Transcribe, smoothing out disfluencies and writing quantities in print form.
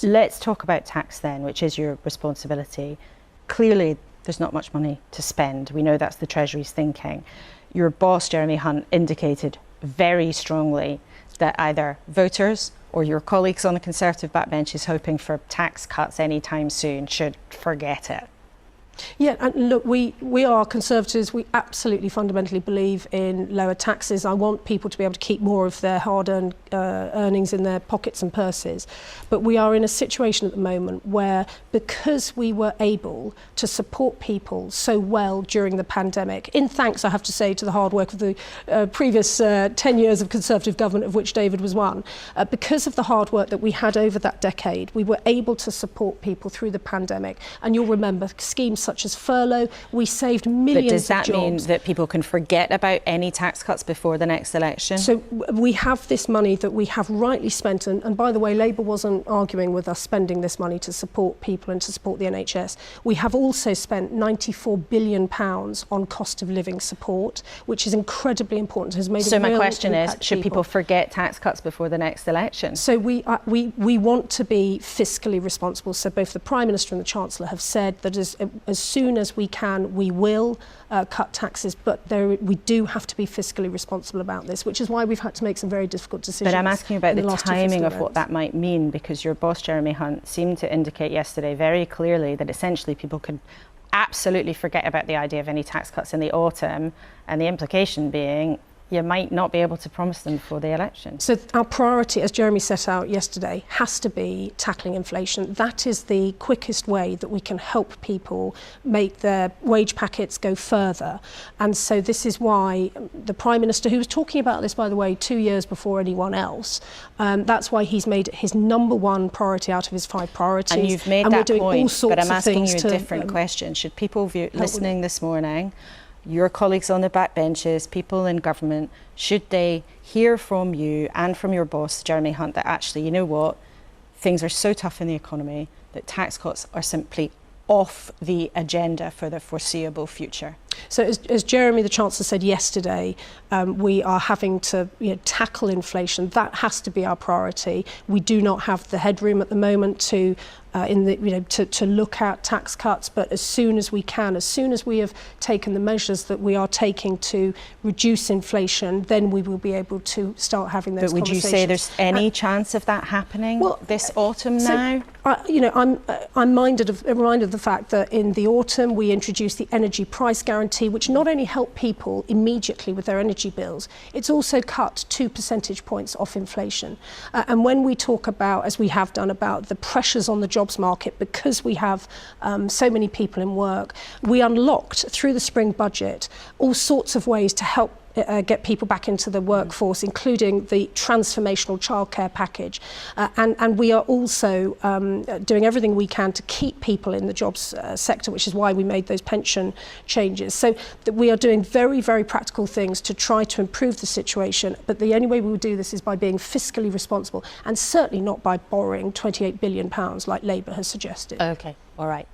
Let's talk about tax then, which is your responsibility. Clearly, there's not much money to spend. We know that's the Treasury's thinking. Your boss, Jeremy Hunt, indicated very strongly that either voters or your colleagues on the Conservative backbenches hoping for tax cuts anytime soon should forget it. Yeah, and look, we are Conservatives. We absolutely fundamentally believe in lower taxes. I want people to be able to keep more of their hard-earned earnings in their pockets and purses. But we are in a situation at the moment where, because we were able to support people so well during the pandemic, in thanks, I have to say, to the hard work of the previous 10 years of Conservative government, of which David was one, because of the hard work that we had over that decade, we were able to support people through the pandemic. And you'll remember schemes such as furlough, we saved millions of jobs. But does that mean that people can forget about any tax cuts before the next election? So we have this money that we have rightly spent, and by the way, Labour wasn't arguing with us spending this money to support people and to support the NHS. We have also spent £94 billion on cost of living support, which is incredibly important. Has made so a real my question is, impact should people forget tax cuts before the next election? So we want to be fiscally responsible. So both the Prime Minister and the Chancellor have said that as soon as we can, we will cut taxes, but we do have to be fiscally responsible about this, which is why we've had to make some very difficult decisions. But I'm asking about the timing of what that might mean, because your boss, Jeremy Hunt, seemed to indicate yesterday very clearly that essentially people could absolutely forget about the idea of any tax cuts in the autumn, and the implication being you might not be able to promise them before the election. So our priority, as Jeremy set out yesterday, has to be tackling inflation. That is the quickest way that we can help people make their wage packets go further. And so this is why the Prime Minister, who was talking about this, by the way, 2 years before anyone else, that's why he's made it his #1 priority out of his 5 priorities. And you've made and that point, but I'm asking you a to, different question. Should people listening this morning, your colleagues on the backbenches, people in government, should they hear from you and from your boss, Jeremy Hunt, that actually, you know what, things are so tough in the economy that tax cuts are simply off the agenda for the foreseeable future? So as Jeremy, the Chancellor, said yesterday, we are having to tackle inflation. That has to be our priority. We do not have the headroom at the moment to look at tax cuts, but as soon as we can, as soon as we have taken the measures that we are taking to reduce inflation, then we will be able to start having those conversations. But would you say there's any chance of that happening this autumn now? I'm reminded of the fact that in the autumn we introduced the energy price guarantee, which not only helped people immediately with their energy bills, it's also cut 2 percentage points off inflation. And when we talk about, as we have done, about the pressures on the jobs market because we have so many people in work, we unlocked through the spring budget all sorts of ways to help get people back into the workforce, including the transformational childcare package. And we are also doing everything we can to keep people in the jobs sector, which is why we made those pension changes. So that we are doing very, very practical things to try to improve the situation. But the only way we will do this is by being fiscally responsible, and certainly not by borrowing £28 billion like Labour has suggested. OK, all right.